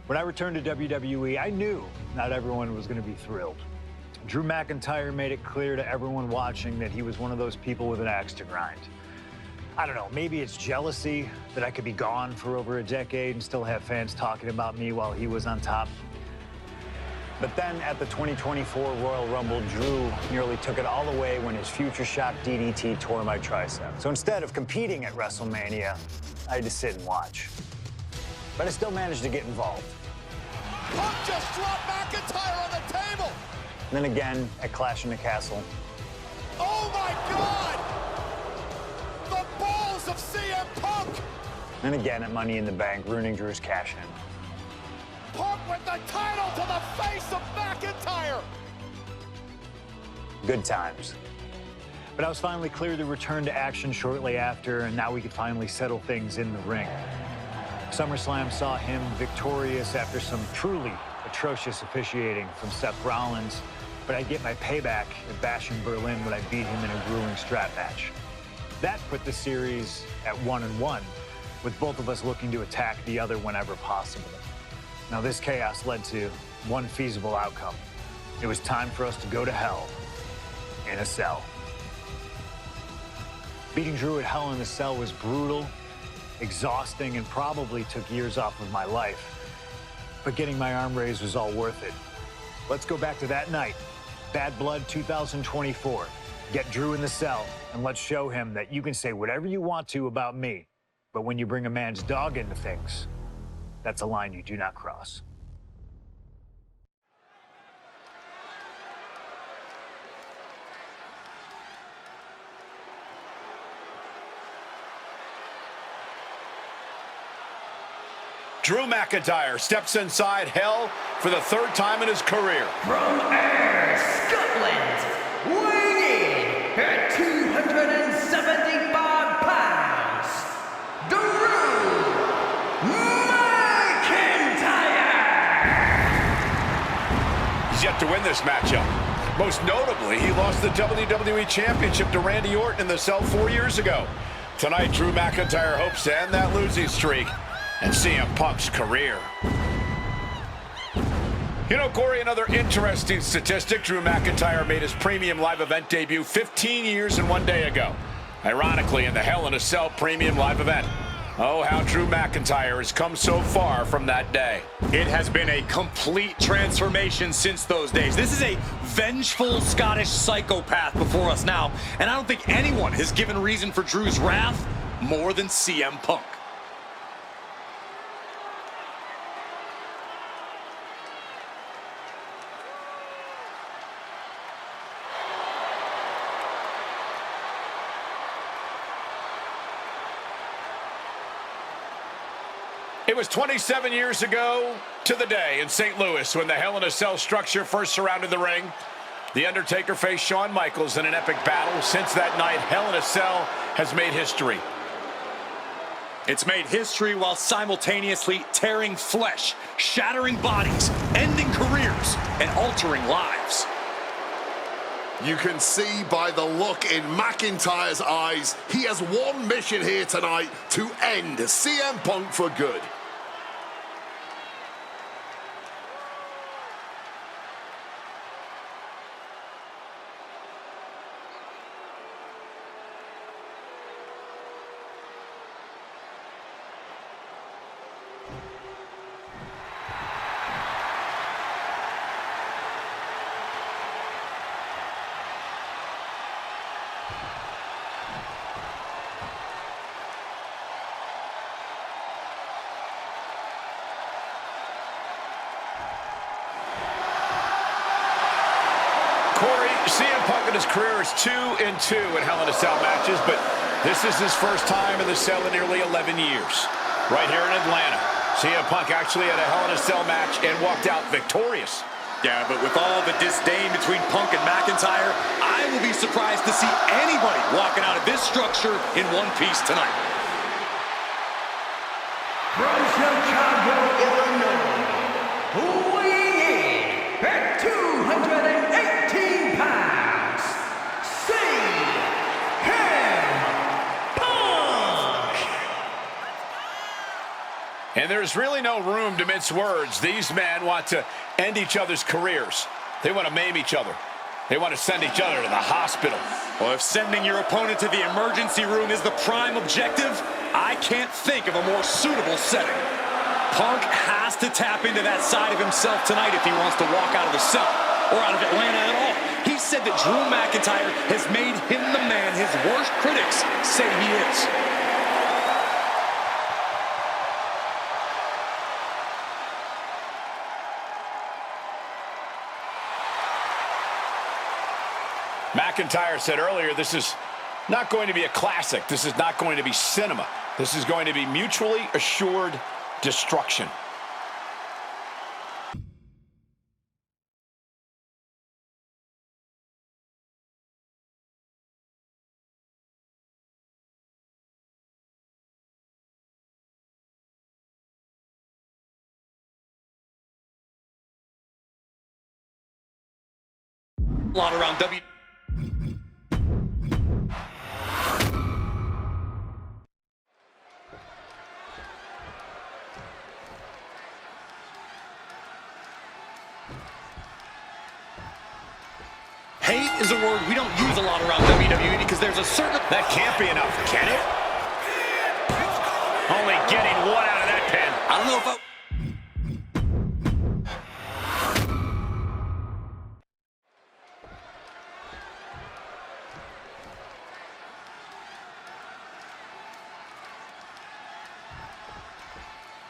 When I returned to WWE, I knew not everyone was going to be thrilled. Drew McIntyre made it clear to everyone watching that he was one of those people with an axe to grind. I don't know, maybe it's jealousy that I could be gone for over a decade and still have fans talking about me while he was on top. But then at the 2024 Royal Rumble, Drew nearly took it all away when his future shock DDT tore my tricep. So instead of competing at WrestleMania, I had to sit and watch. But I still managed to get involved. Punk just dropped McIntyre on the table. And then again at Clash in the Castle. Oh my God! The balls of CM Punk! And again at Money in the Bank, ruining Drew's cash-in. Punk with the title to the face of McIntyre! Good times. But I was finally cleared to return to action shortly after, and now we could finally settle things in the ring. SummerSlam saw him victorious after some truly atrocious officiating from Seth Rollins, but I'd get my payback at Bash in Berlin when I beat him in a grueling strap match. That put the series at 1-1, with both of us looking to attack the other whenever possible. Now, this chaos led to one feasible outcome. It was time for us to go to hell in a cell. Beating Drew at Hell in a Cell was brutal, exhausting, and probably took years off of my life. But getting my arm raised was all worth it. Let's go back to that night, Bad Blood 2024. Get Drew in the cell, and let's show him that you can say whatever you want to about me, but when you bring a man's dog into things, that's a line you do not cross. Drew McIntyre steps inside Hell for the third time in his career. From Ayr, Scotland, weighing in at 275 pounds, Drew McIntyre! He's yet to win this matchup. Most notably, he lost the WWE Championship to Randy Orton in the cell 4 years ago. Tonight, Drew McIntyre hopes to end that losing streak and CM Punk's career. You know, Corey, another interesting statistic. Drew McIntyre made his premium live event debut 15 years and 1 day ago. Ironically, in the Hell in a Cell premium live event. Oh, how Drew McIntyre has come so far from that day. It has been a complete transformation since those days. This is a vengeful Scottish psychopath before us now, and I don't think anyone has given reason for Drew's wrath more than CM Punk. It was 27 years ago to the day in St. Louis when the Hell in a Cell structure first surrounded the ring. The Undertaker faced Shawn Michaels in an epic battle. Since that night, Hell in a Cell has made history. It's made history while simultaneously tearing flesh, shattering bodies, ending careers, and altering lives. You can see by the look in McIntyre's eyes, he has one mission here tonight: to end CM Punk for good. Corey, CM Punk in his career is 2-2 in Hell in a Cell matches, but this is his first time in the cell in nearly 11 years. Right here in Atlanta, CM Punk actually had a Hell in a Cell match and walked out victorious. Yeah, but with all the disdain between Punk and McIntyre, I will be surprised to see anybody walking out of this structure in one piece tonight. From Chicago, Illinois, weighing in at 218 pounds, CM Punk! And And there's really no room to mince words. These men want to end each other's careers. They want to maim each other. They want to send each other to the hospital. Well, if sending your opponent to the emergency room is the prime objective, I can't think of a more suitable setting. Punk has to tap into that side of himself tonight if he wants to walk out of the cell, or out of Atlanta at all. He said that Drew McIntyre has made him the man his worst critics say he is. McIntyre said earlier, this is not going to be a classic. This is not going to be cinema. This is going to be mutually assured destruction. A lot around W. Hate is a word we don't use a lot around WWE because there's a certain... That can't be enough, can it? Only getting one out of that pin. I don't know if I...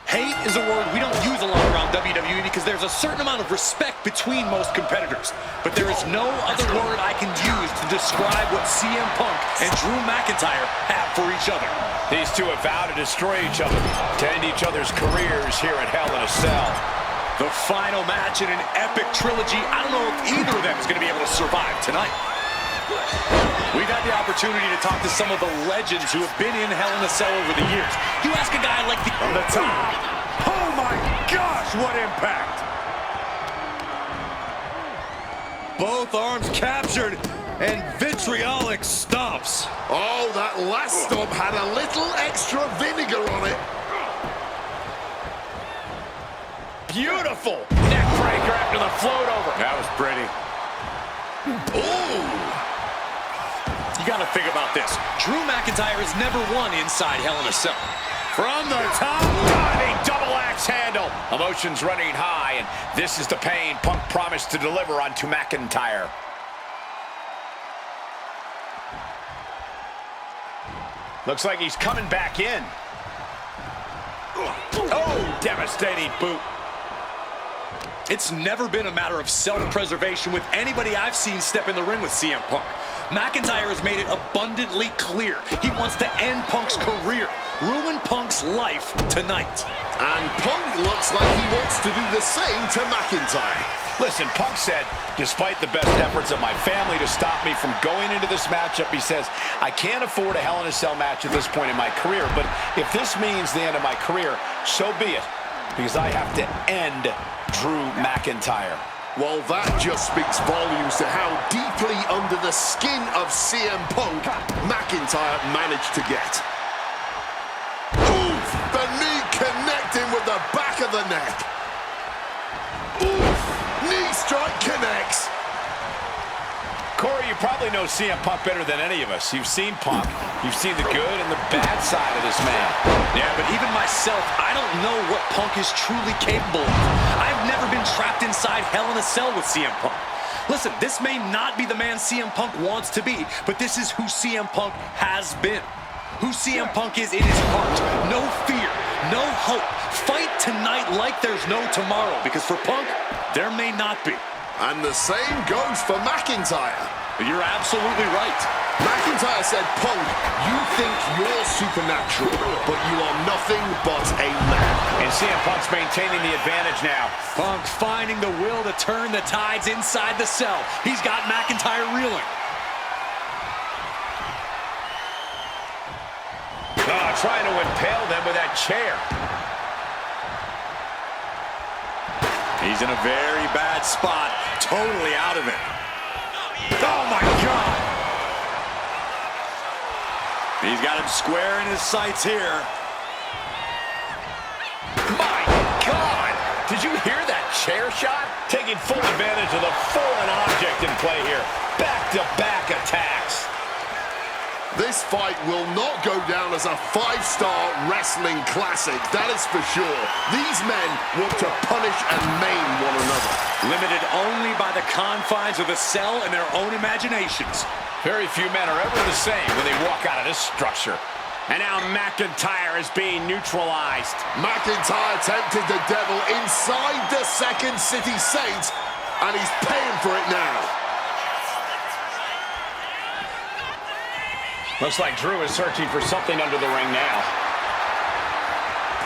Hate is a word we don't use a lot around WWE because there's a certain amount of respect between most competitors. But there is no other word I can use to describe what CM Punk and Drew McIntyre have for each other. These two have vowed to destroy each other, to end each other's careers here at Hell in a Cell. The final match in an epic trilogy. I don't know if either of them is going to be able to survive tonight. We've had the opportunity to talk to some of the legends who have been in Hell in a Cell over the years. You ask a guy like the... From the top. Oh my gosh, what impact! Both arms captured and vitriolic stomps. Oh, that last stomp had a little extra vinegar on it. Beautiful neck breaker after the float over. That was pretty. Ooh. You got to think about this. Drew McIntyre has never won inside Hell in a Cell. From the top, diving double axe handle. Emotions running high, and this is the pain Punk promised to deliver onto McIntyre. Looks like he's coming back in. Oh, devastating boot. It's never been a matter of self-preservation with anybody I've seen step in the ring with CM Punk. McIntyre has made it abundantly clear he wants to end Punk's career, ruin Punk's life tonight. And Punk looks like he wants to do the same to McIntyre. Listen, Punk said, despite the best efforts of my family to stop me from going into this matchup, he says, I can't afford a Hell in a Cell match at this point in my career, but if this means the end of my career, so be it, because I have to end Drew McIntyre. Well, that just speaks volumes to how deeply under the skin of CM Punk McIntyre managed to get. Oof! The knee connecting with the back of the neck. Oof! Knee strike connects. Corey, you probably know CM Punk better than any of us. You've seen Punk. You've seen the good and the bad side of this man. Yeah, but even myself, I don't know what Punk is truly capable of. I've never been trapped inside Hell in a Cell with CM Punk. Listen, this may not be the man CM Punk wants to be, but this is who CM Punk has been. Who CM Punk is in his heart. No fear, no hope. Fight tonight like there's no tomorrow, because for Punk, there may not be. And the same goes for McIntyre. You're absolutely right. McIntyre said, Punk, you think you're supernatural, but you are nothing but a man. And CM Punk's maintaining the advantage now. Punk finding the will to turn the tides inside the cell. He's got McIntyre reeling. Trying to impale them with that chair. He's in a very bad spot, totally out of it. Oh my God! He's got him square in his sights here. chair shot, taking full advantage of the foreign object in play here. Back-to-back attacks. This fight will not go down as a 5-star wrestling classic, that is for sure. These men want to punish and maim one another. Limited only by the confines of the cell and their own imaginations. Very few men are ever the same when they walk out of this structure. And now McIntyre is being neutralized. McIntyre tempted the devil inside the Second City Saints, and he's paying for it now. Looks like Drew is searching for something under the ring now.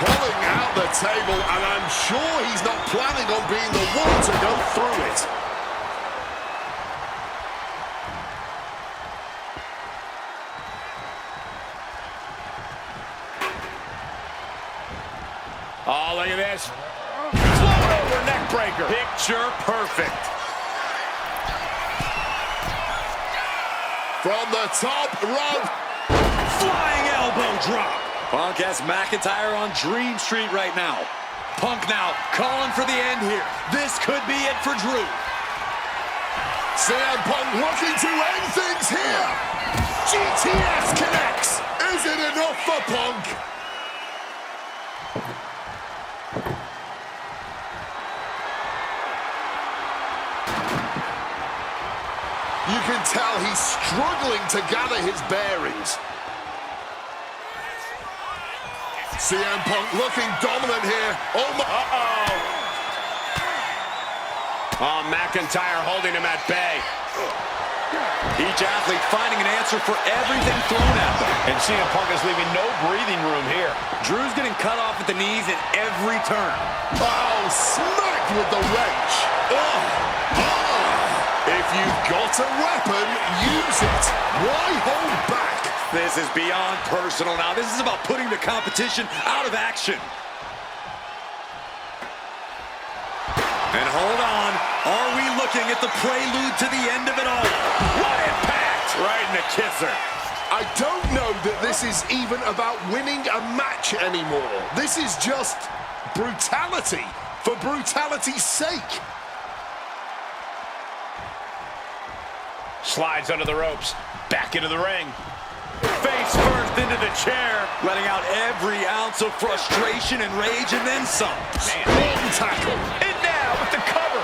Pulling out the table, and I'm sure he's not planning on being the one to go through it. Oh, look at this. Float over neck breaker. Picture perfect. From the top rope. Flying elbow drop. Punk has McIntyre on Dream Street right now. Punk now calling for the end here. This could be it for Drew. CM Punk looking to end things here. GTS connects. Is it enough for Punk? You can tell he's struggling to gather his bearings. CM Punk looking dominant here. Oh my... Oh, McIntyre holding him at bay. Each athlete finding an answer for everything thrown at them. And CM Punk is leaving no breathing room here. Drew's getting cut off at the knees at every turn. Oh, smacked with the wrench. If you've got a weapon, use it. Why hold back? This is beyond personal now. This is about putting the competition out of action. And hold on. Are we looking at the prelude to the end of it all? What impact! Right in the kisser. I don't know that this is even about winning a match anymore. This is just brutality for brutality's sake. Slides under the ropes, back into the ring. Face first into the chair, letting out every ounce of frustration and rage and then some. One tackle. And now with the cover.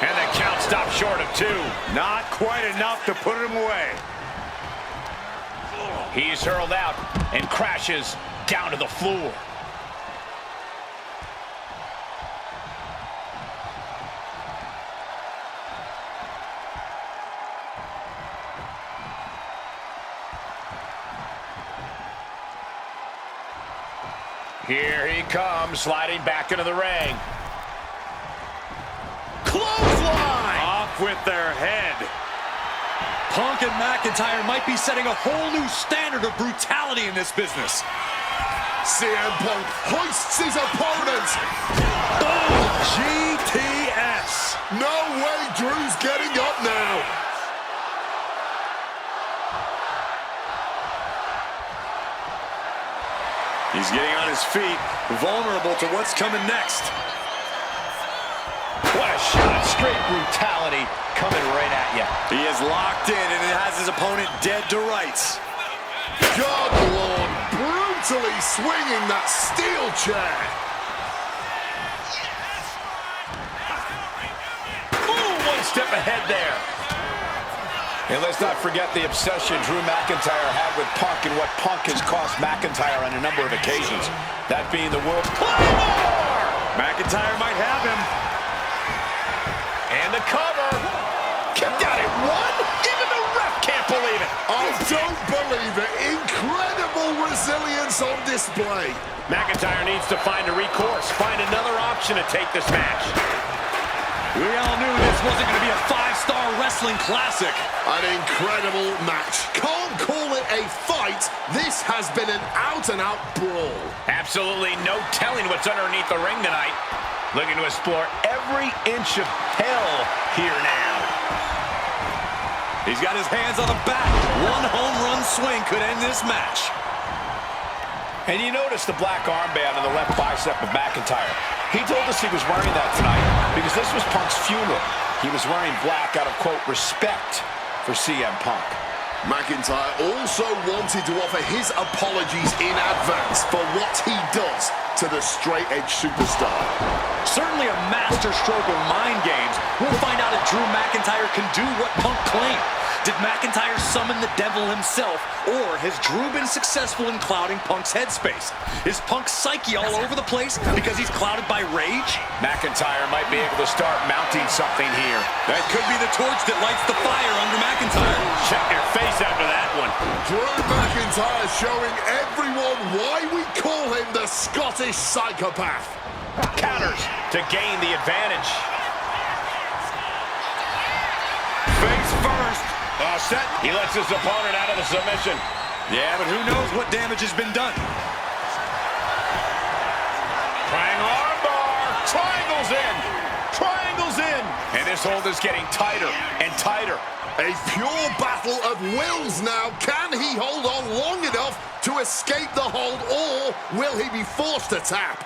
And the count stopped short of 2. Not quite enough to put him away. He's hurled out and crashes down to the floor. Here he comes, sliding back into the ring. Clothesline! Off with their head. Punk and McIntyre might be setting a whole new standard of brutality in this business. CM Punk hoists his opponent. Boom! GTS! No way Drew's getting up now. He's getting on his feet, vulnerable to what's coming next. What a shot, straight brutality coming right at you. He is locked in and it has his opponent dead to rights. God Lord, brutally swinging that steel chair. Ooh, one step ahead there. And let's not forget the obsession Drew McIntyre had with Punk and what Punk has cost McIntyre on a number of occasions. That being the world Claymore! McIntyre might have him. And the cover. Kept out at 1. Even the ref can't believe it. I don't believe it. Incredible resilience on display. McIntyre needs to find a recourse, find another option to take this match. We all knew this wasn't going to be a 5-star wrestling classic. An incredible match. Can't call it a fight. This has been an out-and-out brawl. Absolutely no telling what's underneath the ring tonight. Looking to explore every inch of hell here now. He's got his hands on the back. One home run swing could end this match. And you notice the black armband on the left bicep of McIntyre. He told us he was wearing that tonight because this was Punk's funeral. He was wearing black out of, quote, respect for CM Punk. McIntyre also wanted to offer his apologies in advance for what he does to the straight-edge superstar. Certainly a master stroke of mind games. We'll find out if Drew McIntyre can do what Punk claimed. Did McIntyre summon the devil himself, or has Drew been successful in clouding Punk's headspace? Is Punk's psyche all over the place because he's clouded by rage? McIntyre might be able to start mounting something here. That could be the torch that lights the fire under McIntyre. Check your face after that one. Drew McIntyre showing everyone why we call him the Scottish psychopath. Counters to gain the advantage. Face first. All set. He lets his opponent out of the submission. Yeah, but who knows what damage has been done. Trying armbar. Triangles in. Triangles in. And this hold is getting tighter and tighter. A pure battle of wills now. Can he hold on long enough to escape the hold, or will he be forced to tap?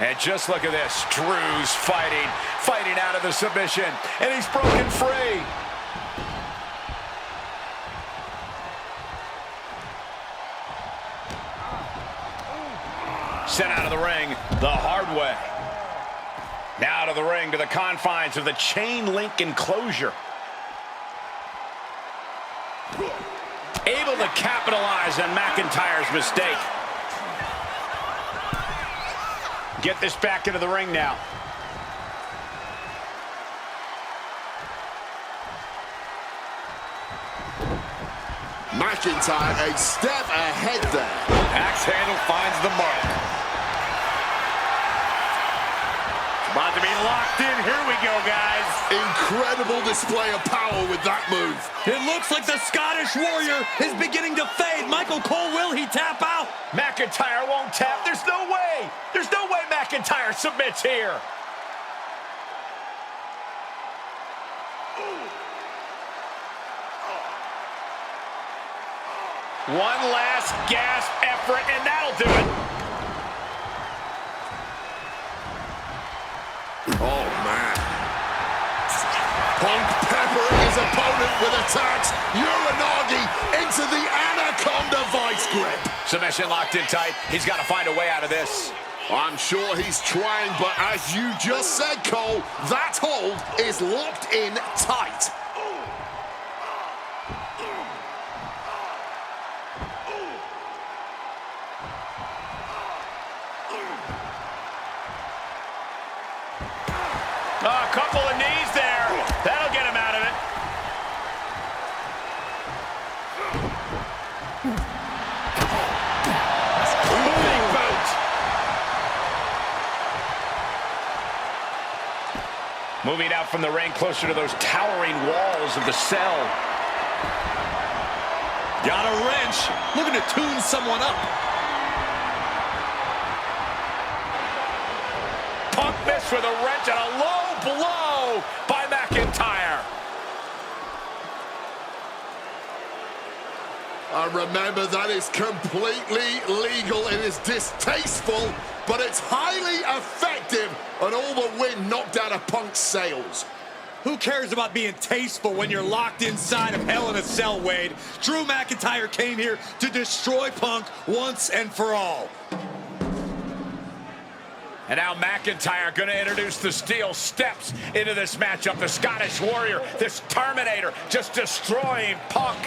And just look at this. Drew's fighting out of the submission. And he's broken free. Sent out of the ring the hard way. Now to the ring, to the confines of the chain link enclosure. Able to capitalize on McIntyre's mistake. Get this back into the ring now. McIntyre a step ahead there. Axe handle finds the mark. About to be locked in. Here we go, guys. Incredible display of power with that move. It looks like the Scottish Warrior is beginning to fade. Michael Cole, will he tap out? McIntyre won't tap. There's no way. There's no way McIntyre submits here. One last gasp effort, and that'll do it. Oh, man. Punk peppering his opponent with attacks. Uranagi into the Anaconda vice grip. Submission locked in tight. He's got to find a way out of this. I'm sure he's trying, but as you just said, Cole, that hold is locked in tight. A couple of knees there. That'll get him out of it. Big boot. Moving out from the ring closer to those towering walls of the cell. Got a wrench. Looking to tune someone up. Punk missed with a wrench and a low blow by McIntyre. And remember, that is completely legal. It is distasteful, but it's highly effective, and all the wind knocked out of Punk's sails. Who cares about being tasteful when you're locked inside of Hell in a Cell, Wade? Drew McIntyre came here to destroy Punk once and for all. And now McIntyre going to introduce the steel steps into this matchup. The Scottish Warrior, this Terminator, just destroying Punk.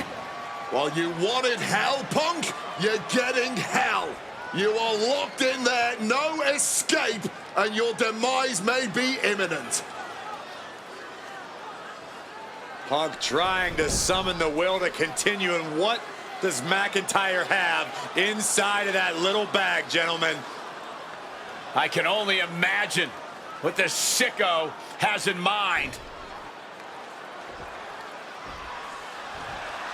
Well, you wanted hell, Punk? You're getting hell. You are locked in there, no escape, and your demise may be imminent. Punk trying to summon the will to continue, and what does McIntyre have inside of that little bag, gentlemen? I can only imagine what this sicko has in mind.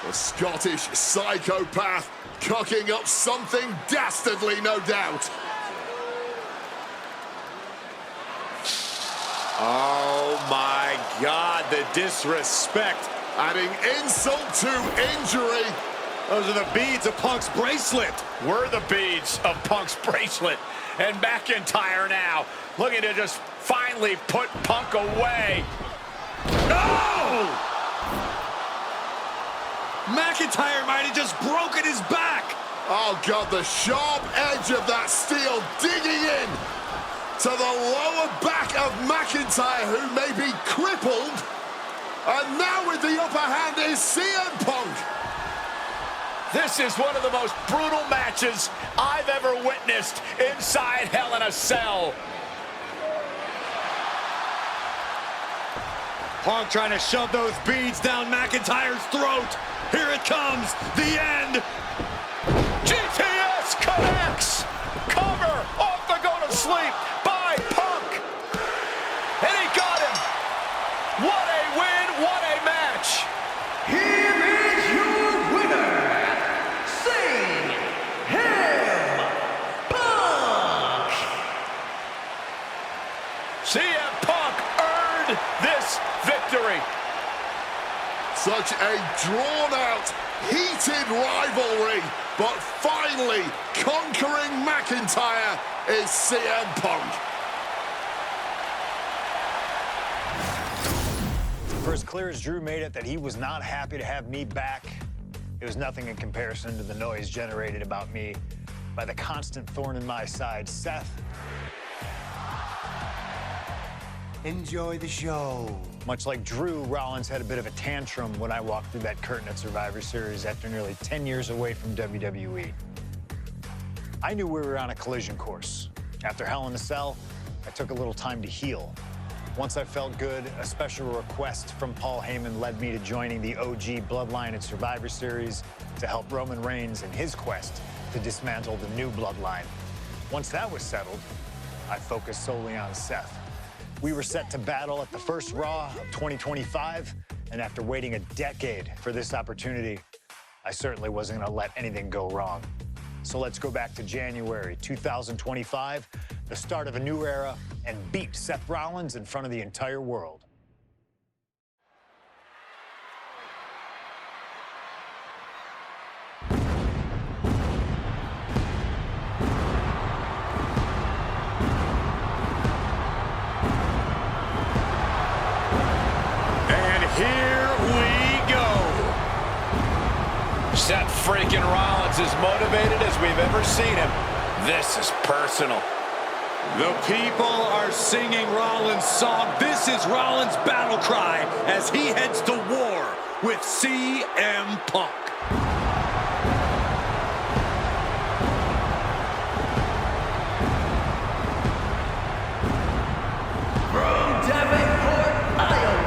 The Scottish psychopath cooking up something dastardly, no doubt. Oh my God, the disrespect. Adding insult to injury. Those are the beads of Punk's bracelet. Were the beads of Punk's bracelet. And McIntyre now looking to just finally put Punk away. No! McIntyre might have just broken his back. Oh God, the sharp edge of that steel digging in to the lower back of McIntyre, who may be crippled. And now with the upper hand is CM Punk. This is one of the most brutal matches I've ever witnessed inside Hell in a Cell. Punk trying to shove those beads down McIntyre's throat. Here it comes, the end. GTS connects. Cover off the go to sleep by Punk. And he got him. What a win, what a match. Here is your winner, CM Punk! CM Punk earned this victory. Such a drawn-out, heated rivalry, but finally conquering McIntyre is CM Punk. For as clear as Drew made it that he was not happy to have me back, it was nothing in comparison to the noise generated about me by the constant thorn in my side, Seth. Enjoy the show. Much like Drew, Rollins had a bit of a tantrum when I walked through that curtain at Survivor Series after nearly 10 years away from WWE. I knew we were on a collision course. After Hell in a Cell, I took a little time to heal. Once I felt good, a special request from Paul Heyman led me to joining the OG Bloodline at Survivor Series to help Roman Reigns in his quest to dismantle the new Bloodline. Once that was settled, I focused solely on Seth. We were set to battle at the first Raw of 2025, and after waiting a decade for this opportunity, I certainly wasn't going to let anything go wrong. So let's go back to January 2025, the start of a new era, and beat Seth Rollins in front of the entire world. Here we go. Seth freaking Rollins is motivated as we've ever seen him. This is personal. The people are singing Rollins' song. This is Rollins' battle cry as he heads to war with CM Punk. From Davenport, Iowa,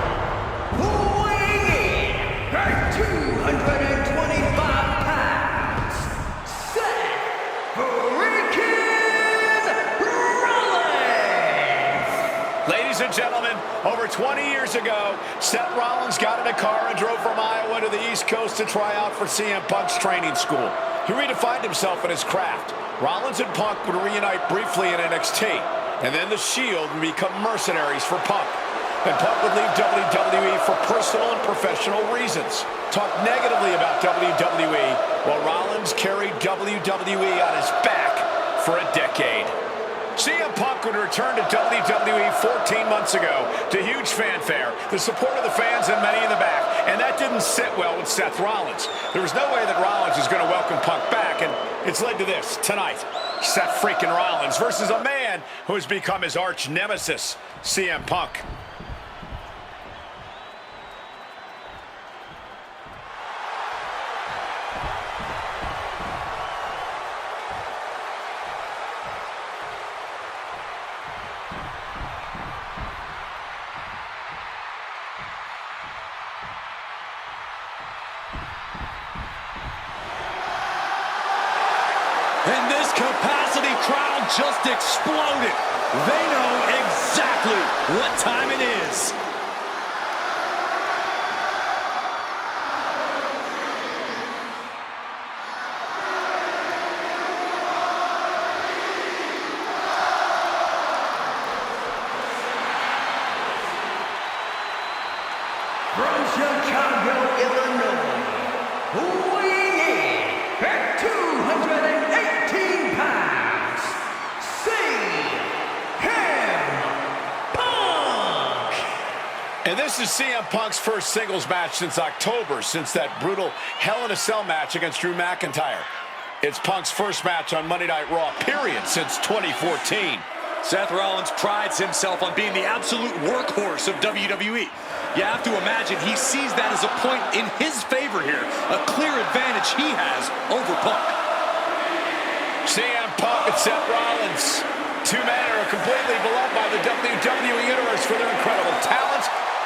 weighing in at 225 pounds, Seth freaking Rollins! Ladies and gentlemen, over 20 years ago, Seth Rollins got in a car and drove from Iowa to the East Coast to try out for CM Punk's training school. He redefined himself in his craft. Rollins and Punk would reunite briefly in NXT, and then the Shield would become mercenaries for Punk. And Punk would leave WWE for personal and professional reasons. Talk negatively about WWE, while Rollins carried WWE on his back for a decade. CM Punk would return to WWE 14 months ago to huge fanfare, the support of the fans and many in the back, and that didn't sit well with Seth Rollins. There was no way that Rollins was going to welcome Punk back, and it's led to this tonight. Seth freaking Rollins versus a man who has become his arch nemesis, CM Punk. And this capacity crowd just exploded. They know exactly what time it is. And this is CM Punk's first singles match since October, since that brutal Hell in a Cell match against Drew McIntyre. It's Punk's first match on Monday Night Raw, period, since 2014. Seth Rollins prides himself on being the absolute workhorse of WWE. You have to imagine he sees that as a point in his favor here, a clear advantage he has over Punk. CM Punk and Seth Rollins, two men who are completely beloved by the WWE Universe for their incredible talent,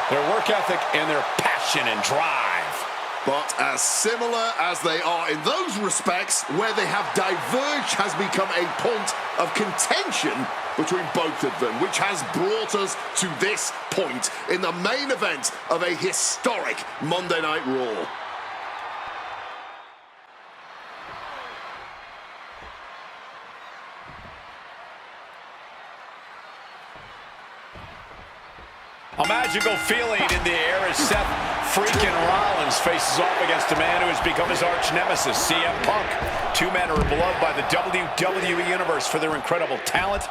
their work ethic, and their passion and drive. But as similar as they are in those respects, where they have diverged has become a point of contention between both of them, which has brought us to this point in the main event of a historic Monday Night Raw. A magical feeling in the air as Seth freaking Rollins faces off against a man who has become his arch nemesis, CM Punk. Two men who are beloved by the WWE Universe for their incredible talent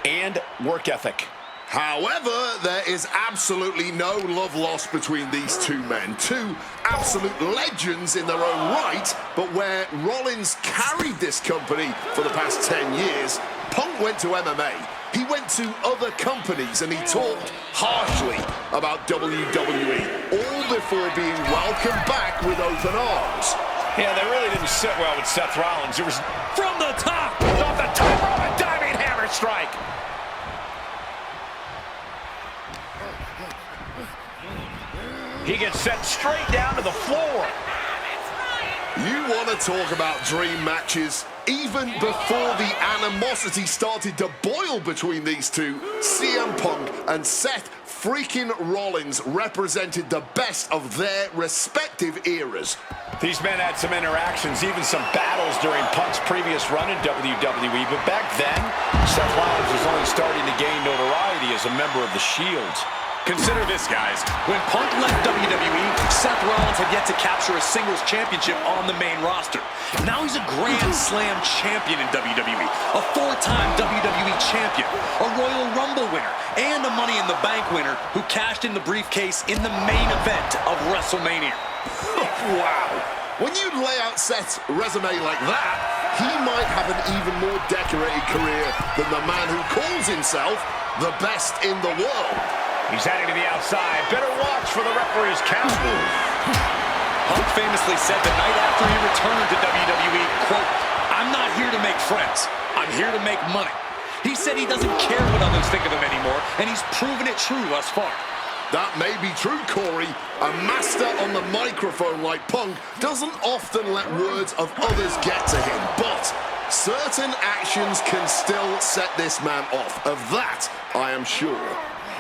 and work ethic. However, there is absolutely no love lost between these two men. Two absolute legends in their own right, but where Rollins carried this company for the past 10 years, Punk went to MMA. He went to other companies and he talked harshly about WWE, all before being welcomed back with open arms. Yeah, they really didn't sit well with Seth Rollins. It was From the top! off the top rope, a diving hammer strike. He gets sent straight down to the floor. You want to talk about dream matches? Even before the animosity started to boil between these two, CM Punk and Seth freaking Rollins represented the best of their respective eras. These men had some interactions, even some battles during Punk's previous run in WWE, but back then, Seth Rollins was only starting to gain notoriety as a member of the Shield. Consider this, guys. When Punk left WWE, Seth Rollins had yet to capture a singles championship on the main roster. Now he's a Grand Slam champion in WWE, a four-time WWE champion, a Royal Rumble winner, and a Money in the Bank winner who cashed in the briefcase in the main event of WrestleMania. Wow. When you lay out Seth's resume like that, he might have an even more decorated career than the man who calls himself the best in the world. He's heading to the outside. Better watch for the referee's count. Punk famously said the night after he returned to WWE, quote, "I'm not here to make friends. I'm here to make money." He said he doesn't care what others think of him anymore, and he's proven it true thus far. That may be true, Corey. A master on the microphone like Punk doesn't often let words of others get to him, but certain actions can still set this man off. Of that, I am sure.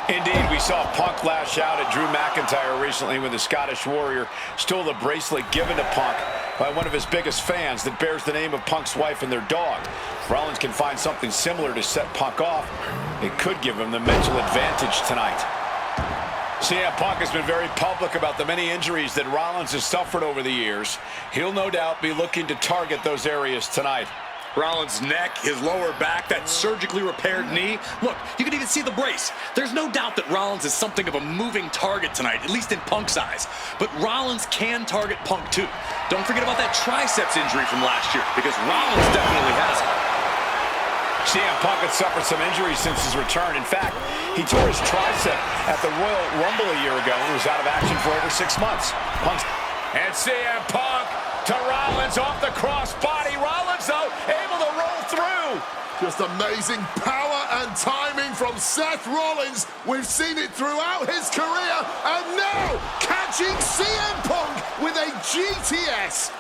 Indeed, we saw Punk lash out at Drew McIntyre recently when the Scottish Warrior stole the bracelet given to Punk by one of his biggest fans that bears the name of Punk's wife and their dog. If Rollins can find something similar to set Punk off, it could give him the mental advantage tonight. CM Punk has been very public about the many injuries that Rollins has suffered over the years. He'll no doubt be looking to target those areas tonight. Rollins' neck, his lower back, that surgically repaired knee. Look, you can even see the brace. There's no doubt that Rollins is something of a moving target tonight, at least in Punk's eyes. But Rollins can target Punk too. Don't forget about that triceps injury from last year, because Rollins definitely has it. CM Punk had suffered some injuries since his return. In fact, he tore his tricep at the Royal Rumble a year ago and was out of action for over 6 months. And CM Punk to Rollins off the crossbody. Rollins, though, able to roll through. Just amazing power and timing from Seth Rollins. We've seen it throughout his career, and now catching CM Punk with a GTS.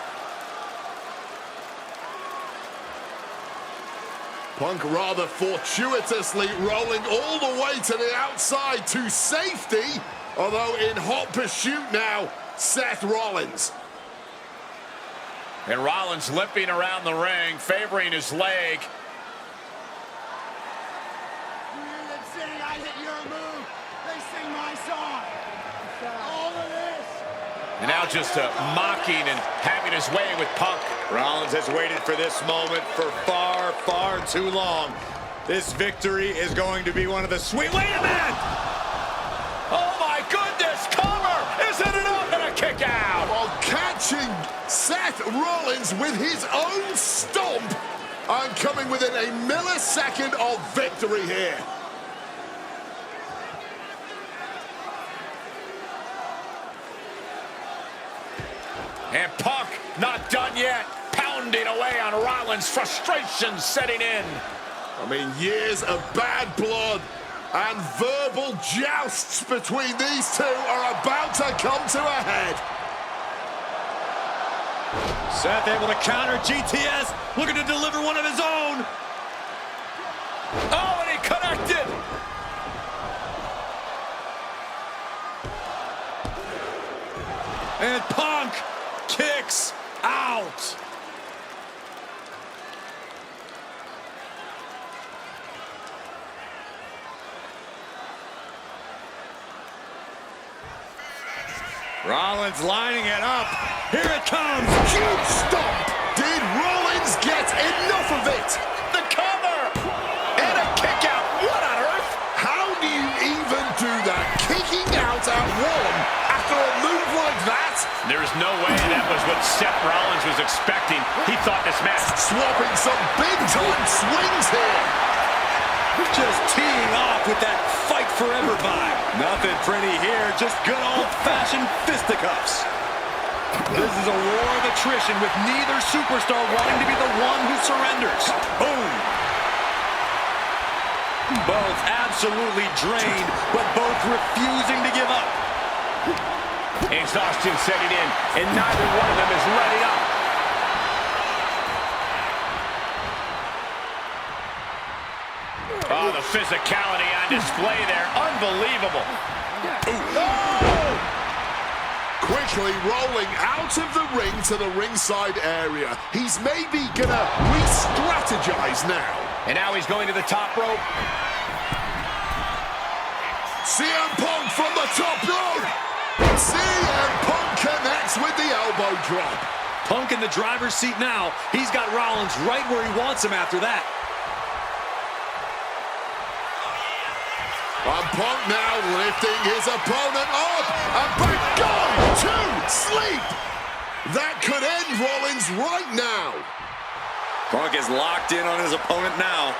Punk rather fortuitously rolling all the way to the outside to safety, although in hot pursuit now, Seth Rollins. And Rollins limping around the ring, favoring his leg. I hit your move. They sing my song. All of this. And now just mocking and having his way with Punk. Rollins has waited for this moment for far, far too long. This victory is going to be one of the sweet... Wait a minute! Oh, my goodness! Catching Seth Rollins with his own stomp and coming within a millisecond of victory here. And Punk not done yet. Pounding away on Rollins, frustration setting in. I mean, years of bad blood and verbal jousts between these two are about to come to a head. Seth able to counter GTS, looking to deliver one of his own. Oh, and he connected. And Punk kicks out. Rollins lining it up. Here it comes. Huge stomp. Did Rollins get enough of it? The cover. And a kick out. What on earth? How do you even do that? Kicking out at one after a move like that? There's no way that was what Seth Rollins was expecting. He thought this match. Swapping some big-time swings here. Just teeing off with that fight forever vibe. Nothing pretty here, just good old-fashioned fisticuffs. This is a war of attrition with neither superstar wanting to be the one who surrenders. Boom. Both absolutely drained, but both refusing to give up. Exhaustion setting in, and neither one of them is letting up. Oh, the physicality on display there. Unbelievable. Oh! Quickly rolling out of the ring to the ringside area. He's maybe gonna re-strategize now. And now he's going to the top rope. CM Punk from the top rope. CM Punk connects with the elbow drop. Punk in the driver's seat now. He's got Rollins right where he wants him after that. And Punk now lifting his opponent up and back going to sleep. That could end Rollins right now. Punk is locked in on his opponent now.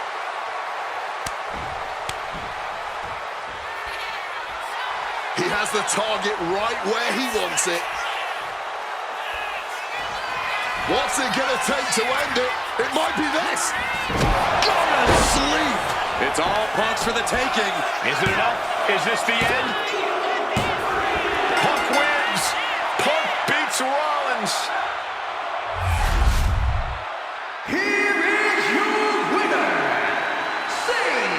He has the target right where he wants it. What's it gonna take to end it? It might be this. Gonna sleep. It's all Punk's for the taking. Is it enough? Is this the end? Punk wins. Punk beats Rollins. Here is your winner, CM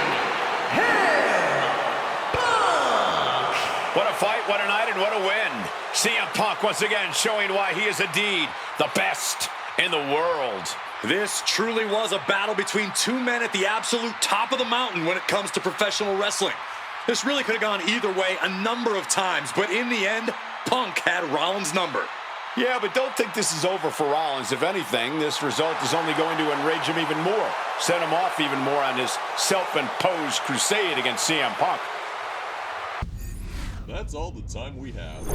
Punk. What a fight, what a night, and what a win. CM Punk once again showing why he is indeed the best in the world. This truly was a battle between two men at the absolute top of the mountain when it comes to professional wrestling. This really could have gone either way a number of times, but in the end, Punk had Rollins' number. Yeah, but don't think this is over for Rollins. If anything, this result is only going to enrage him even more, set him off even more on his self-imposed crusade against CM Punk. That's all the time we have.